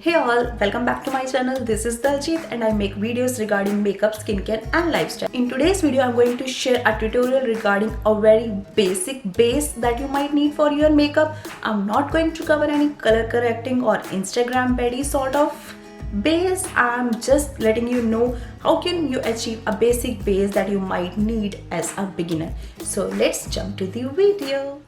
Hey all, welcome back to my channel. This is Daljeet and I make videos regarding makeup, skincare and lifestyle. In today's video, I'm going to share a tutorial regarding a very basic base that you might need for your makeup. I'm not going to cover any color correcting or Instagram baddie sort of base. I'm just letting you know how can you achieve a basic base that you might need as a beginner. So let's jump to the video.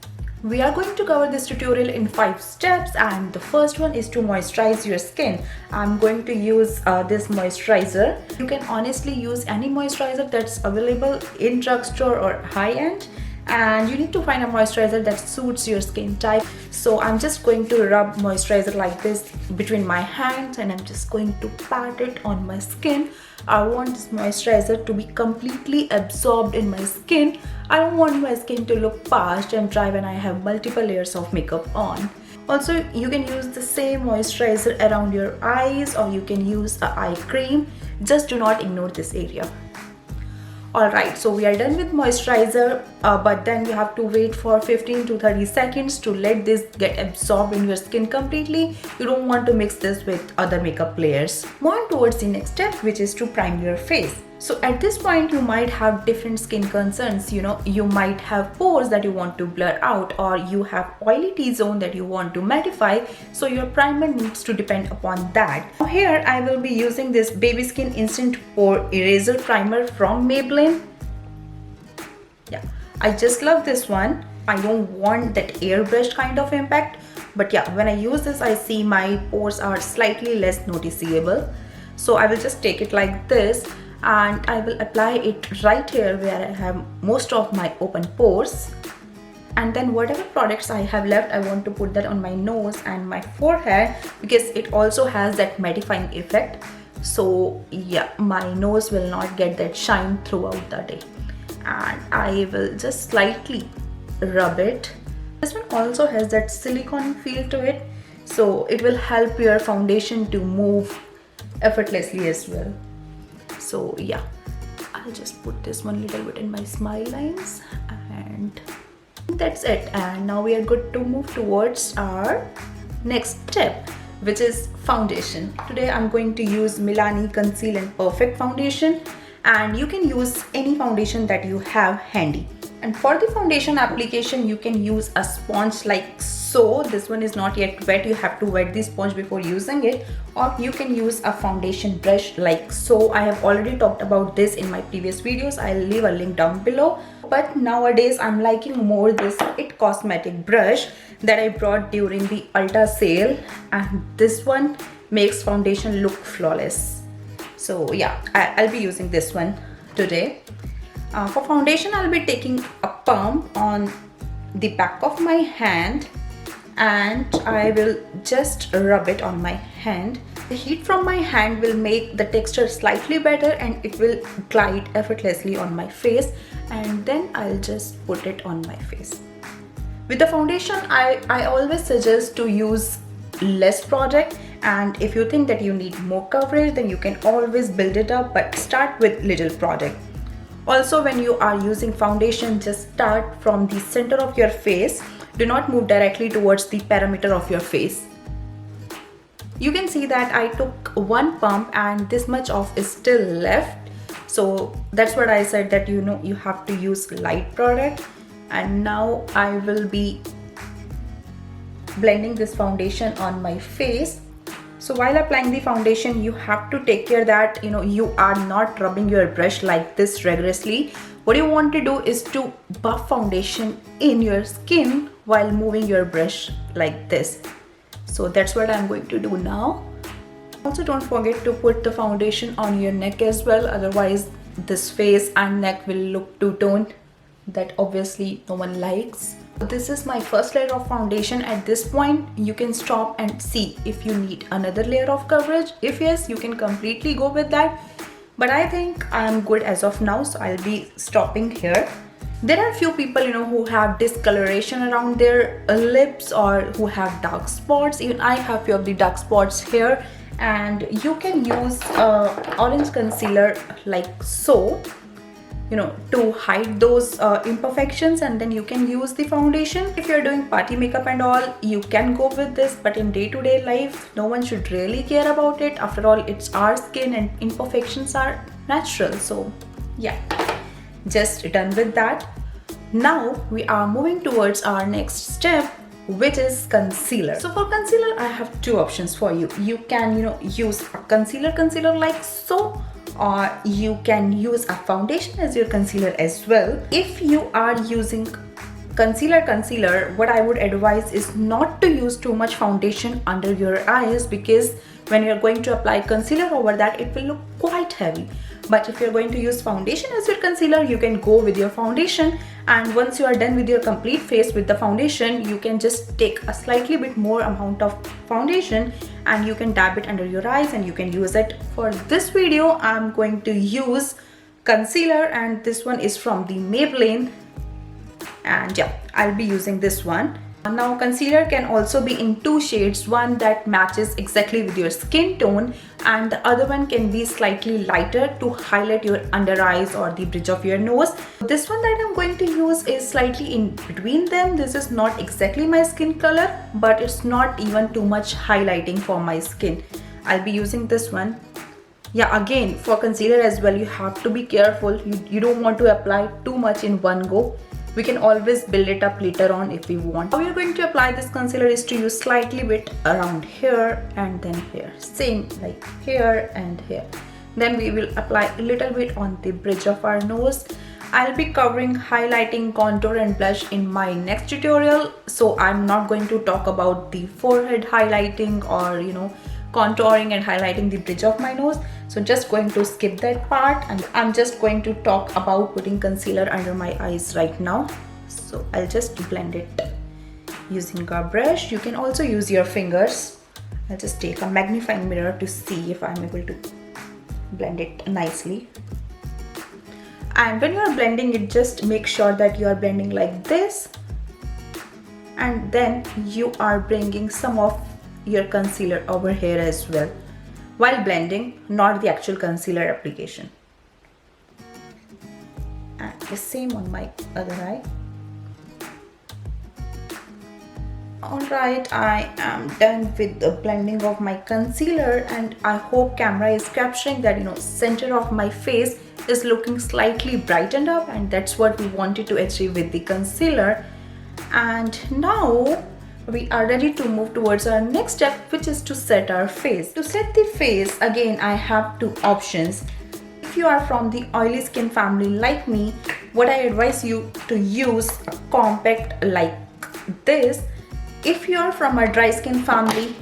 We are going to cover this tutorial in 5 steps, and the first one is to moisturize your skin. I'm going to use this moisturizer. You can honestly use any moisturizer that's available in drugstore or high-end, and you need to find a moisturizer that suits your skin type. So I'm just going to rub moisturizer like this between my hands and I'm just going to pat it on my skin. I want this moisturizer to be completely absorbed in my skin. I don't want my skin to look parched and dry when I have multiple layers of makeup on. Also, you can use the same moisturizer around your eyes, or you can use an eye cream. Just do not ignore this area. Alright, so we are done with moisturizer, but then you have to wait for 15 to 30 seconds to let this get absorbed in your skin completely. You don't want to mix this with other makeup layers. Move on towards the next step, which is to prime your face. So at this point, you might have different skin concerns. You might have pores that you want to blur out, or you have oily T-zone that you want to mattify. So your primer needs to depend upon that. Now here I will be using this Baby Skin Instant Pore Eraser Primer from Maybelline. Yeah, I just love this one. I don't want that airbrushed kind of impact, but yeah, when I use this, I see my pores are slightly less noticeable. So I will just take it like this, and I will apply it right here where I have most of my open pores. And then whatever products I have left, I want to put that on my nose and my forehead because it also has that mattifying effect. So yeah, my nose will not get that shine throughout the day. And I will just slightly rub it. This one also has that silicone feel to it, so it will help your foundation to move effortlessly as well. So yeah, I'll just put this one little bit in my smile lines, and that's it. And now we are good to move towards our next step, which is foundation. Today I'm going to use Milani Conceal and Perfect foundation, and you can use any foundation that you have handy. And for the foundation application, you can use a sponge like so. This one is not yet wet. You have to wet the sponge before using it, or you can use a foundation brush like so. I have already talked about this in my previous videos. I'll leave a link down below. But nowadays I'm liking more this It Cosmetic brush that I brought during the Ulta sale, and this one makes foundation look flawless. So yeah, I'll be using this one today. For foundation, I'll be taking a pump on the back of my hand, and I will just rub it on my hand. The heat from my hand will make the texture slightly better, and it will glide effortlessly on my face, and then I'll just put it on my face. With the foundation, I always suggest to use less product, and if you think that you need more coverage, then you can always build it up, but start with little product. Also, when you are using foundation, just start from the center of your face. Do not move directly towards the perimeter of your face. You can see that I took one pump and this much of is still left. So that's what I said, that you have to use light product. And now I will be blending this foundation on my face. So while applying the foundation, you have to take care that you are not rubbing your brush like this rigorously. What you want to do is to buff foundation in your skin while moving your brush like this. So that's what I'm going to do now. Also, don't forget to put the foundation on your neck as well, otherwise this face and neck will look two-toned. That obviously no one likes. This is my first layer of foundation. At this point, you can stop and see if you need another layer of coverage. If yes, you can completely go with that. But I think I am good as of now, so I'll be stopping here. There are few people who have discoloration around their lips, or who have dark spots. Even I have few of the dark spots here, and you can use orange concealer like so. to hide those imperfections, and then you can use the foundation. If you're doing party makeup and all, you can go with this, but in day-to-day life, no one should really care about it. After all, it's our skin and imperfections are natural. So yeah, just done with that. Now we are moving towards our next step, which is concealer. So for concealer, I have two options for you. You can use a concealer like so, or you can use a foundation as your concealer as well. If you are using concealer, what I would advise is not to use too much foundation under your eyes, because when you're going to apply concealer over that, it will look quite heavy. But if you're going to use foundation as your concealer, you can go with your foundation, and once you are done with your complete face with the foundation, you can just take a slightly bit more amount of foundation and you can dab it under your eyes and you can use it. For this video, I'm going to use concealer, and this one is from the Maybelline, and yeah, I'll be using this one. Now concealer can also be in two shades, one that matches exactly with your skin tone and the other one can be slightly lighter to highlight your under eyes or the bridge of your nose. This one that I'm going to use is slightly in between them. This is not exactly my skin color, but it's not even too much highlighting for my skin. I'll be using this one. Yeah, again, for concealer as well, you have to be careful. You don't want to apply too much in one go. We can always build it up later on if we want. How we are going to apply this concealer is to use slightly bit around here and then here. Same like here and here. Then we will apply a little bit on the bridge of our nose. I'll be covering highlighting, contour and blush in my next tutorial. So I'm not going to talk about the forehead highlighting or contouring and highlighting the bridge of my nose. So just going to skip that part, and I'm just going to talk about putting concealer under my eyes right now. So I'll just blend it using a brush. You can also use your fingers. I'll just take a magnifying mirror to see if I'm able to blend it nicely. And when you are blending it, just make sure that you are blending like this, and then you are bringing some of your concealer over here as well while blending, not the actual concealer application. And the same on my other eye. Alright, I am done with the blending of my concealer, and I hope camera is capturing that center of my face is looking slightly brightened up, and that's what we wanted to achieve with the concealer. And now we are ready to move towards our next step, which is to set our face. To set the face, again, I have two options. If you are from the oily skin family like me, what I advise you to use a compact like this. If you are from a dry skin family,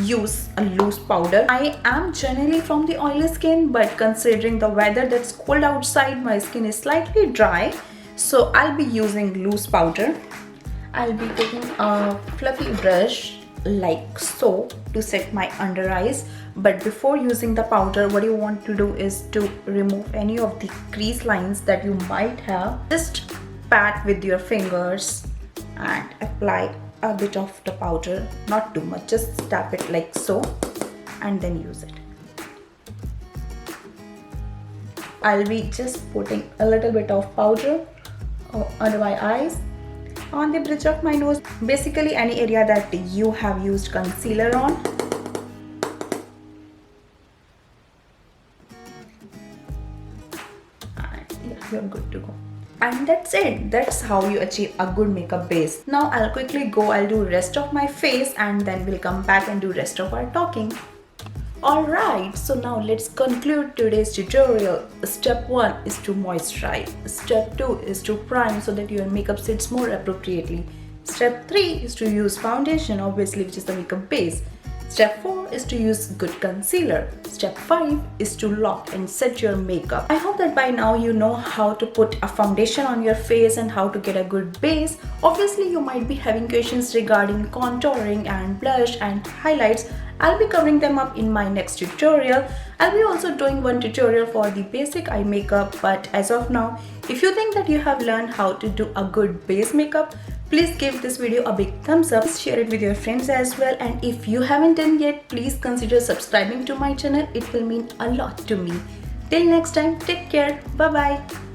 use a loose powder. I am generally from the oily skin, but considering the weather that's cold outside, my skin is slightly dry, so I'll be using loose powder. I'll be taking a fluffy brush like so to set my under eyes. But before using the powder, what you want to do is to remove any of the crease lines that you might have. Just pat with your fingers and apply a bit of the powder, not too much, just tap it like so and then use it. I'll be just putting a little bit of powder under my eyes, on the bridge of my nose, basically any area that you have used concealer on. And yeah, you're good to go. And that's it. That's how you achieve a good makeup base. Now I'll quickly go, I'll do rest of my face and then we'll come back and do rest of our talking. Alright, so now let's conclude today's tutorial. Step 1 is to moisturize. Step 2 is to prime so that your makeup sits more appropriately. Step 3 is to use foundation, obviously, which is the makeup base. Step 4 is to use good concealer. Step 5 is to lock and set your makeup. I hope that by now you know how to put a foundation on your face and how to get a good base. Obviously, you might be having questions regarding contouring and blush and highlights. I'll be covering them up in my next tutorial. I'll be also doing one tutorial for the basic eye makeup, but as of now, if you think that you have learned how to do a good base makeup, please give this video a big thumbs up, share it with your friends as well, and if you haven't done yet, please consider subscribing to my channel. It will mean a lot to me. Till next time, take care. Bye bye.